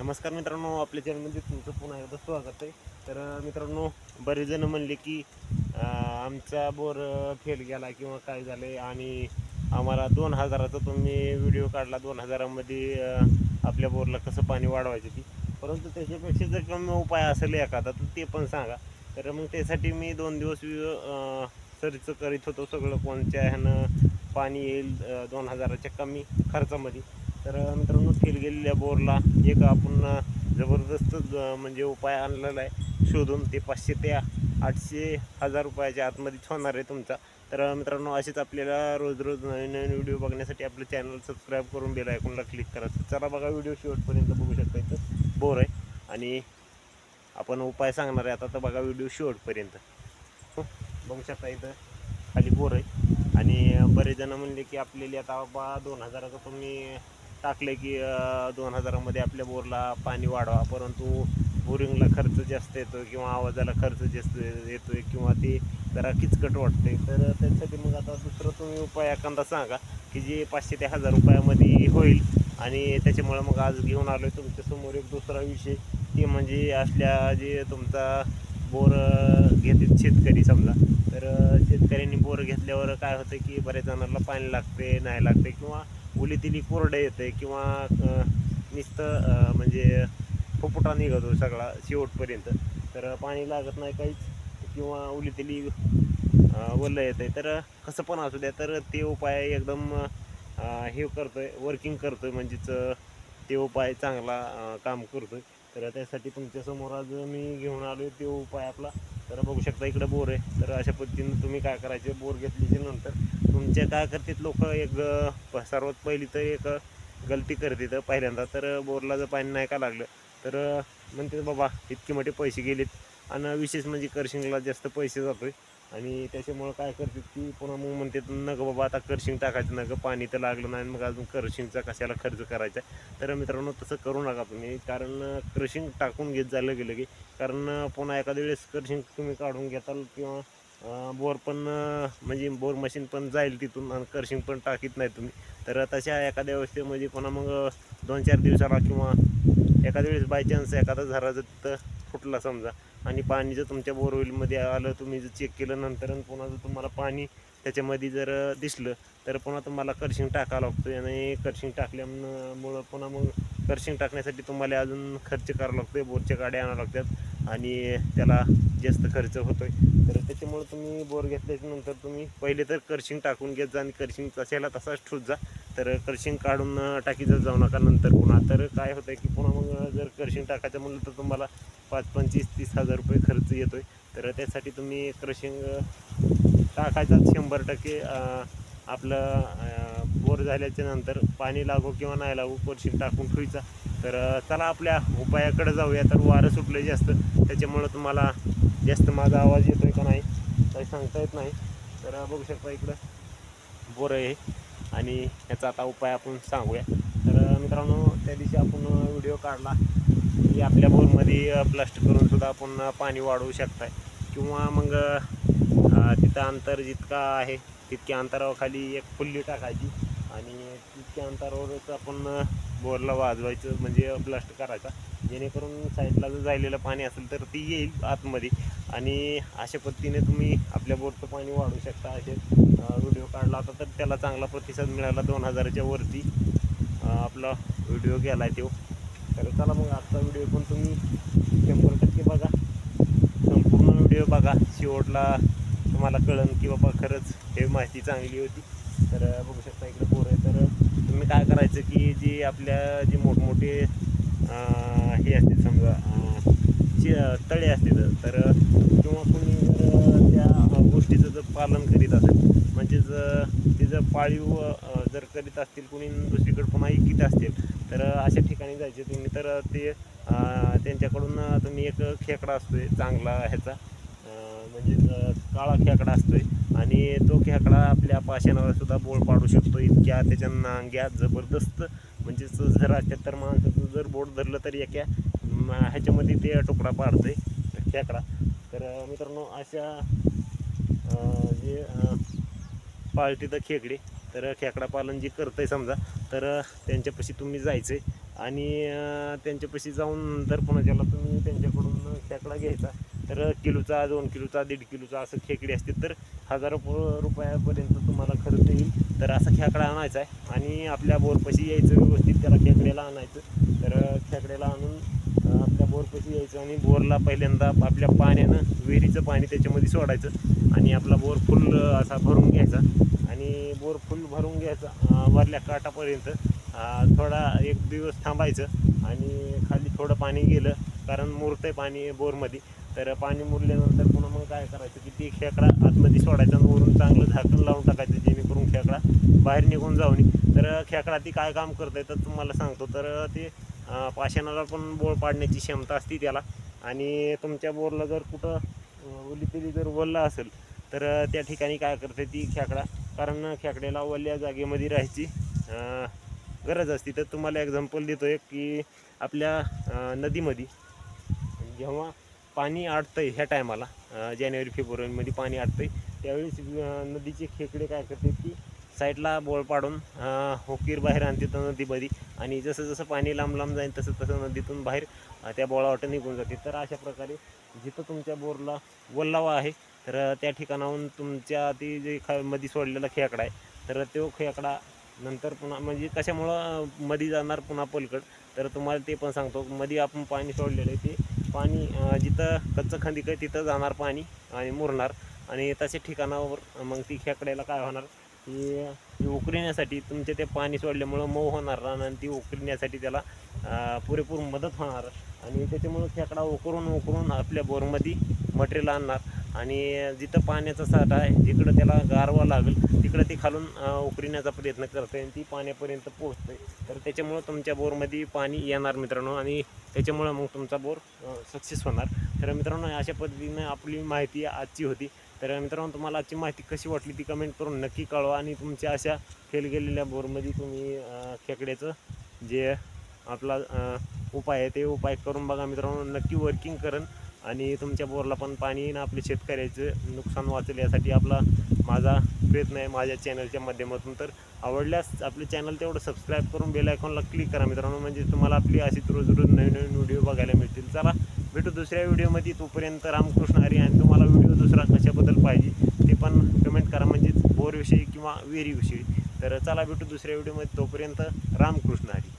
नमस्कार मित्रांनो, आपल्या चॅनलमध्ये तुमचं पुन्हा एकदा स्वागत आहे. तर मित्रांनो, बरेच जण म्हणले की आमचा बोर फेल गेला किंवा काय झालं आणि आम्हाला 2000चा तुम्ही व्हिडिओ काढला, 2000मध्ये आपल्या बोरला कसं पाणी वाढवायचं ती. परंतु त्याच्यापेक्षा जर कमी उपाय असेल एखादा तर ते पण सांगा. तर मग त्यासाठी मी 2 दिवस सर्च करीत होतो सगळं कोणत्या ह्यानं पाणी येईल 2000च्या कमी खर्चामध्ये. तर मित्रांनो, फेल गेलेल्या बोरला एक आपण जबरदस्त म्हणजे उपाय आणलेला आहे शोधून. ते 500 ते 800 हजार रुपयाच्या आतमध्येच होणार आहे तुमचा. तर मित्रांनो, असेच आपल्याला रोज रोज नवीन नवीन व्हिडिओ बघण्यासाठी आपलं चॅनल सबस्क्राईब करून बेल आयकॉनला क्लिक करा. चला बघा, व्हिडिओ शेवटपर्यंत बघू शकता. इथं बोर आहे आणि आपण उपाय सांगणार आहे आता. तर बघा व्हिडिओ शेवटपर्यंत. बघू शकता इथं खाली बोर आहे. आणि बरेच जण म्हणले की आपल्याला आता बा 2000चं तुम्ही टाकले की 2000मध्ये आपल्या बोरला पाणी वाढवा, परंतु बोरिंगला खर्च जास्त येतो किंवा आवाजाला खर्च जास्त येतो किंवा ते जरा किचकट वाटते. तर त्यासाठी मग आता दुसरं तुम्ही उपाय एखादा सांगा की जे 500 ते 1000 रुपयामध्ये होईल. आणि त्याच्यामुळे मग आज घेऊन आलो आहे तुमच्यासमोर एक दुसरा विषय, ते म्हणजे असल्या जे तुमचा बोर घेतात शेतकरी समजा. तर शेतकऱ्यांनी बोर घेतल्यावर काय होतं की बऱ्याच जणांना पाणी लागते, नाही लागते, किंवा उलीतिली कोरडं येतं किंवा नुसतं म्हणजे फुफुटा निघतो सगळा शेवटपर्यंत. तर पाणी लागत नाही काहीच किंवा उलीतिली वल्लं येतं आहे. तर कसं पण असू द्या, तर ते उपाय एकदम हे करतो आहे, वर्किंग करतो आहे, म्हणजेच ते उपाय चांगला काम करतो आहे. तर त्यासाठी तुमच्यासमोर आज मी घेऊन आलो आहे ते उपाय आपला. तर बघू शकता इकडे बोर आहे. तर अशा पद्धतीनं तुम्ही काय करायचे, बोर घेतल्याच्या नंतर तुमचे काय करतात लोक, एक सर्वात पहिली तर एक गलती करतात पहिल्यांदा. तर बोरला जर पाणी नाही का लागलं तर म्हणते बाबा इतके मोठे पैसे गेलेत, आणि विशेष म्हणजे कर्शिंगला जास्त पैसे जातोय. आणि त्याच्यामुळं काय करतात की पुन्हा मग म्हणतात नगं बाबा आता कर्शिंग टाकायचं, नगं पाणी तर लागलं नाही, मग अजून कर्शिंगचा कशाला खर्च करायचा. तर मित्रांनो, तसं करू नका तुम्ही, कारण कर्शिंग टाकून घेत झालं गेलं की, कारण पुन्हा एखाद्या वेळेस कर्शिंग तुम्ही काढून घेताल किंवा बोर पण म्हणजे बोर मशीन पण जाईल तिथून आणि कर्शिंग पण टाकीत नाही तुम्ही. तर तशा एखाद्या अवस्थेमध्ये पुन्हा मग 2-4 दिवसाला किंवा एखाद्या वेळेस बाय चान्स एखादा झरा जर तिथं फुटला समजा आणि पाणी जर तुमच्या बोरवेलमध्ये आलं, तुम्ही जर चेक केलं नंतर आणि पुन्हा जर तुम्हाला पाणी त्याच्यामध्ये जर दिसलं तर पुन्हा तुम्हाला कर्शिंग टाकावं लागतो. आणि कर्शिंग टाकल्यामुळं पुन्हा मग कर्शिंग टाकण्यासाठी तुम्हाला अजून खर्च करावा लागतो, बोरच्या गाड्या आणावं लागतात आणि त्याला जास्त खर्च होतो आहे. तर त्याच्यामुळं तुम्ही बोर घेतल्याच्यानंतर तुम्ही पहिले तर कर्शिंग टाकून घेत जा आणि कर्शिंग तशाला तसाच ठेवत जा. तर कर्शिंग काढून टाकीत जाऊ नका नंतर पुन्हा. तर काय होतं की पुन्हा मग जर कर्शिंग टाकायचं म्हणलं तर तुम्हाला 5, 25, 30 हजार रुपये खर्च येतो आहे. तर त्यासाठी तुम्ही कर्शिंग टाकायचाच 100%. आपलं बोर झाल्याच्या नंतर पाणी लागो किंवा नाही लागो कर्शिंग टाकून ठेवायचा. तर चला आपल्या उपायाकडे जाऊया. तर वारं सुटलं जास्त, त्याच्यामुळं तुम्हाला जास्त माझा आवाज येतो आहे का नाही काही सांगता येत नाही. तर बघू शकता इकडं बोर आहे आणि ह्याचा आता उपाय आपण सांगूया. तर मित्रांनो, त्या दिवशी आपण व्हिडिओ काढला की आपल्या बोरमध्ये प्लास्टिक करून सुद्धा आपण पाणी वाढवू शकताय, किंवा मग तिथं अंतर जितका आहे तितक्या अंतराखाली एक फुल्ली टाकायची आणि तितक्या अंतरावरच आपण बोरला वाजवायचं, म्हणजे ब्लास्ट करायचा, जेणेकरून साईडला जर जायलेलं पाणी असेल तर ती येईल आतमध्ये. आणि अशा पद्धतीने तुम्ही आपल्या बोरचं पाणी वाढवू शकता. असे व्हिडिओ काढला होता तर त्याला चांगला प्रतिसाद मिळाला. 2000च्या वरती आपला व्हिडिओ गेला आहे तो. तर चला मग आजचा व्हिडिओ पण तुम्ही 100% बघा, संपूर्ण व्हिडिओ बघा, शेवटला तुम्हाला कळन की बाबा खरंच हे माहिती चांगली होती. तर बघू शकता इकडे बोर आहे. तर तुम्ही काय करायचं की जे आपल्या जे मोठमोठे हे असतील समजा तळे असतील, तर किंवा कोणी जर त्या गोष्टीचं जर पालन करीत असेल, म्हणजेच ते जर पाळीव जर करीत असतील कोणी दुसरीकडे पुन्हा इकीत असतील, तर अशा ठिकाणी जायचे तुम्ही. तर ते त्यांच्याकडून तुम्ही एक खेकडा असतो आहे चांगला ह्याचा, म्हणजे काळा खेकडा असतो आहे आणि तो खेकडा आपल्या पाषाणावर सुद्धा बोळ पाडू शकतो. इतक्या त्याच्या नांग्या जबरदस्त, म्हणजेच जर असतात तर माणसाचं जर बोट धरलं तर एका ह्याच्यामध्ये ते तुकडा पाडतो आहे खेकडा. तर मित्रांनो, अशा जे पाळतीत खेकडे, तर खेकडा पालन जे करतं आहे समजा, तर त्यांच्यापाशी तुम्ही जायचं आहे आणि त्यांच्यापाशी जाऊन नंतर पुन्हा त्याला तुम्ही त्यांच्याकडून खेकडा घ्यायचा. तर किलोचा, 2 किलोचा, 1.5 किलोचा असं खेकडे असतील तर हजारो रुपयापर्यंत तुम्हाला खर्च येईल. तर असा खेकडा आणायचा आहे आणि आपल्या बोरपाशी यायचं, व्यवस्थित त्याला खेकड्याला आणायचं. तर खेकड्याला आणून आपल्या बोरपाशी यायचं आणि बोरला पहिल्यांदा आपल्या पाण्यानं, विहिरीचं पाणी त्याच्यामध्ये सोडायचं आणि आपला बोर फुल असा भरून घ्यायचा आणि बोर फुल भरून घ्यायचा वरल्या काठापर्यंत. थोडा 1 दिवस थांबायचं आणि खाली थोडं पाणी गेलं, कारण मुरतंय पाणी बोरमध्ये. तर पाणी मुरल्यानंतर पुन्हा मग काय करायचं की ती खेकडा आतमध्ये सोडायचा आणि वरून चांगलं झाकण लावून टाकायचं, जेणेकरून खेकडा बाहेर निघून जाऊ नये. तर खेकडा ती काय काम करते तर तुम्हाला सांगतो. तर ते पाषाणाला पण बोळ पाडण्याची क्षमता असते त्याला. आणि तुमच्या बोरला जर कुठं ओलीतेली जर वल्ला असेल तर त्या ठिकाणी काय करते ती खेकडा, कारण खेकड्याला वल्ल्या जागेमध्ये राहायची गरज असते. तर तुम्हाला एक्झाम्पल देतो एक की आपल्या नदीमध्ये जेव्हा पाणी आटतंय ह्या टायमाला, जानेवारी फेब्रुवारीमध्ये पाणी आटतंय, त्यावेळेस नदीचे खेकडे काय करतात की साईडला बोळ पाडून होकीर बाहेर आणतात नदीमध्ये. आणि जसं जसं पाणी लांब लांब जाईल तसं तसं नदीतून बाहेर त्या बोळावाटे निघून जाते. तर अशा प्रकारे जिथं तुमच्या बोरला ओलावा आहे तर त्या ठिकाणाहून तुमच्या ती जे मध्ये सोडलेला खेकडा आहे तर तो खेकडा नंतर पुन्हा, म्हणजे कशामुळं मध्ये जाणार पुन्हा पलकड, तर तुम्हाला ते पण सांगतो. मध्ये आपण पाणी सोडलेलं आहे ते पाणी जिथं कच्चं खंदिक आहे तिथं जाणार पाणी आणि मुरणार. आणि तशा ठिकाणावर मग ती खेकड्याला काय होणार की उकरण्यासाठी तुमचे ते पाणी सोडल्यामुळं मऊ होणार रान आणि ती उकरण्यासाठी त्याला पुरेपूर मदत होणार. आणि त्याच्यामुळं खेकडा उकरून आपल्या बोरमध्ये मटेरियल आणणार आणि जिथं पाण्याचा साठा आहे, जिकडं त्याला गारवा लागेल तिकडं ती खालून उकरण्याचा प्रयत्न करते आणि ती पाण्यापर्यंत पोहोचते. तर त्याच्यामुळं तुमच्या बोरमध्ये पाणी येणार मित्रांनो, आणि त्याच्यामुळं मग तुमचा बोर सक्सेस होणार. तर मित्रांनो, अशा पद्धतीने आपली माहिती आजची होती. तर मित्रांनो, तुम्हाला आजची माहिती कशी वाटली ती कमेंट करून नक्की कळवा. आणि तुमच्या अशा फेल गेलेल्या बोरमध्ये तुम्ही खेकड्याचं जे आपला उपाय आहे ते उपाय करून बघा मित्रांनो, नक्की वर्किंग करेन आणि तुमच्या बोरला पण पाणी येईन, आपल्या शेतकऱ्याचं नुकसान वाचेल यासाठी माझा प्रयत्न आहे माझ्या चॅनलच्या माध्यमातून. तर आवडल्यास आपले चॅनल तेवढं सबस्क्राईब करून बेल आयकॉनला क्लिक करा मित्रांनो, म्हणजे तुम्हाला आपली अशी रोज नवीन नवीन व्हिडिओ बघायला मिळतील. चला भेटू दुसऱ्या व्हिडिओमध्ये, तोपर्यंत रामकृष्ण हरी. आणि तुम्हाला व्हिडिओ दुसरा कशाबद्दल पाहिजे ते पण कमेंट करा, म्हणजेच बोरविषयी किंवा विहिरीविषयी. तर चला भेटू दुसऱ्या व्हिडिओमध्ये, तोपर्यंत रामकृष्ण हरी.